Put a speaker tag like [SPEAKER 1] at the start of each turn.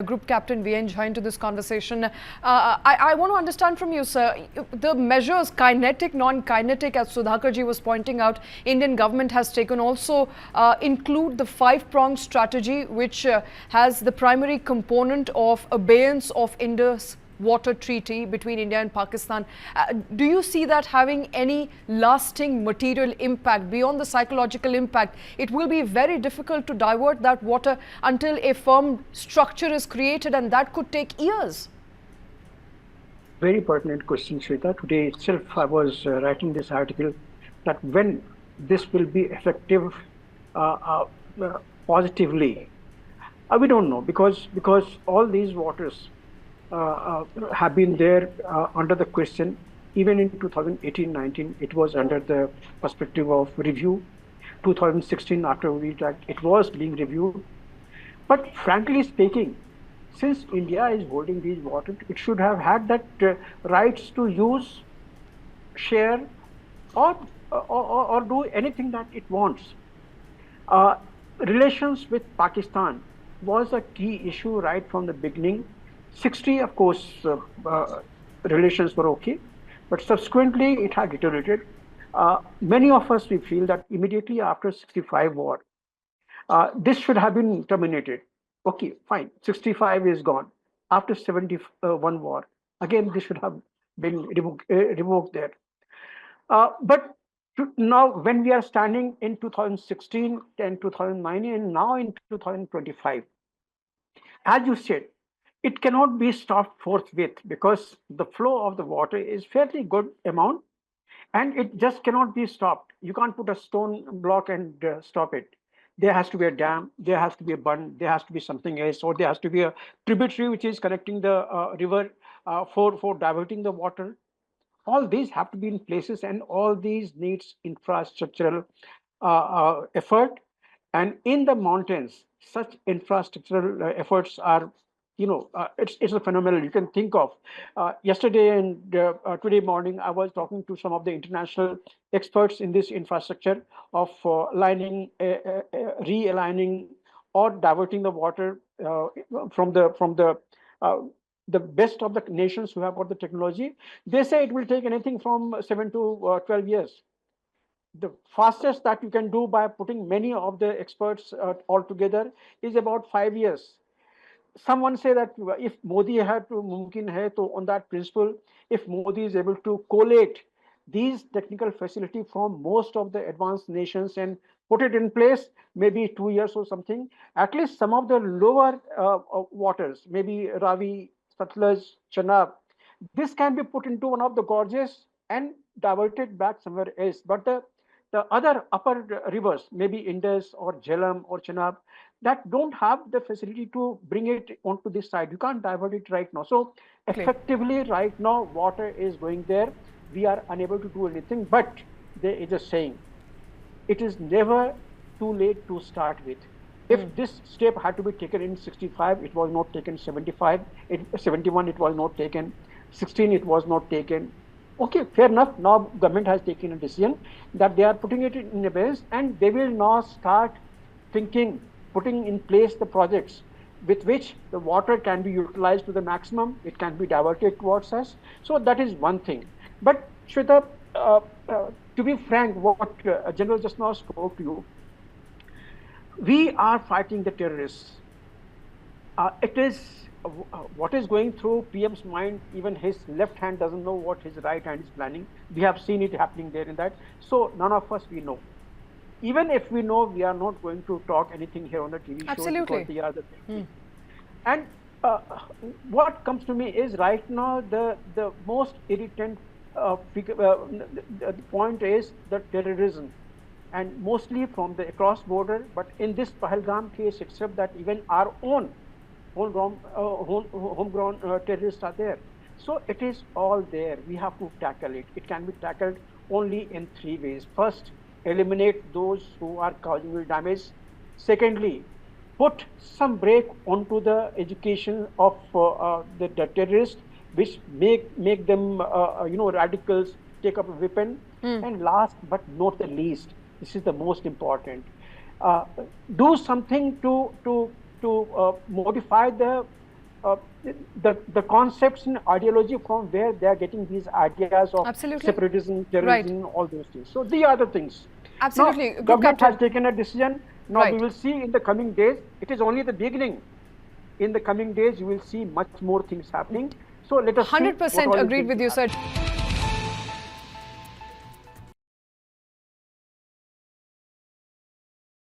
[SPEAKER 1] Group Captain VN joined to this conversation. I want to understand from you, sir, the measures, kinetic, non-kinetic, as Sudhakarji was pointing out, Indian government has taken also include the five-pronged strategy, which has the primary component of abeyance of Indus water treaty between India and Pakistan. Do you see that having any lasting material impact beyond the psychological impact? It will be very difficult to divert that water until a firm structure is created, and that could take years.
[SPEAKER 2] Very pertinent question, Shweta. Today itself, I was writing this article that when this will be effective positively, we don't know, because all these waters have been there under the question. Even in 2018-19, it was under the perspective of review. 2016, after we it was being reviewed. But frankly speaking, since India is holding these waters, it should have had that rights to use, share, or do anything that it wants. Relations with Pakistan was a key issue right from the beginning. 60, of course, relations were okay, but subsequently it had deteriorated. Many of us, we feel that immediately after 65 war, this should have been terminated. Okay, fine, 65 is gone. After 71 war, again, this should have been revoked there. But now, when we are standing in 2016 and 2019, and now in 2025, as you said, it cannot be stopped forthwith because the flow of the water is fairly good amount, and it just cannot be stopped. You can't put a stone block and stop it. There has to be a dam, there has to be a bund, there has to be something else, or there has to be a tributary which is connecting the river for diverting the water. All these have to be in places, and all these needs infrastructural effort. And in the mountains, such infrastructural efforts are, it's a phenomenal. You can think of yesterday and today morning, I was talking to some of the international experts in this infrastructure of realigning or diverting the water from the best of the nations who have got the technology. They say it will take anything from 7 to 12 years. The fastest that you can do by putting many of the experts all together is about 5 years. Someone say that if Modi had to mumkin hai, to on that principle, if Modi is able to collate these technical facility from most of the advanced nations and put it in place, maybe 2 years or something, at least some of the lower waters, maybe Ravi, Satluj, Chenab, this can be put into one of the gorges and diverted back somewhere else. But the other upper rivers, maybe Indus or Jhelum or Chenab, that don't have the facility to bring it onto this side. You can't divert it right now. So effectively right now, water is going there. We are unable to do anything, but there is a saying, it is never too late to start with. If this step had to be taken in 65, it was not taken 75, 71, it was not taken, 16, it was not taken. Okay, fair enough. Now government has taken a decision that they are putting it in a base, and they will now start thinking, putting in place the projects with which the water can be utilized to the maximum, it can be diverted towards us. So that is one thing. But Shweta, to be frank, what General just now spoke to you, we are fighting the terrorists. It is what is going through PM's mind. Even his left hand doesn't know what his right hand is planning. We have seen it happening there in that. So none of us, we know. Even if we know, we are not going to talk anything here on the TV show.
[SPEAKER 1] Absolutely.
[SPEAKER 2] Because they are the thing. And what comes to me is right now the most irritant point is the terrorism, and mostly from the across border. But in this Pahalgam case, except that even our own homegrown terrorists are there. So it is all there. We have to tackle it. It can be tackled only in 3 ways. First, eliminate those who are causing real damage. Secondly, put some brake onto the education of the terrorists, which make them radicals, take up a weapon. And last but not the least, this is the most important, do something to modify the uh, the concepts and ideology from where they are getting these ideas of
[SPEAKER 1] Absolutely.
[SPEAKER 2] separatism, terrorism, all those things. So these are the things.
[SPEAKER 1] Absolutely.
[SPEAKER 2] Now,
[SPEAKER 1] Group
[SPEAKER 2] government has
[SPEAKER 1] Captain.
[SPEAKER 2] taken a decision. Now
[SPEAKER 1] Right.
[SPEAKER 2] we will see in the coming days. It is only the beginning. In the coming days, you will see much more things happening. So let us see what
[SPEAKER 1] 100%
[SPEAKER 2] all is
[SPEAKER 1] agreed
[SPEAKER 2] going
[SPEAKER 1] with
[SPEAKER 2] to
[SPEAKER 1] you,
[SPEAKER 2] happen.
[SPEAKER 1] sir.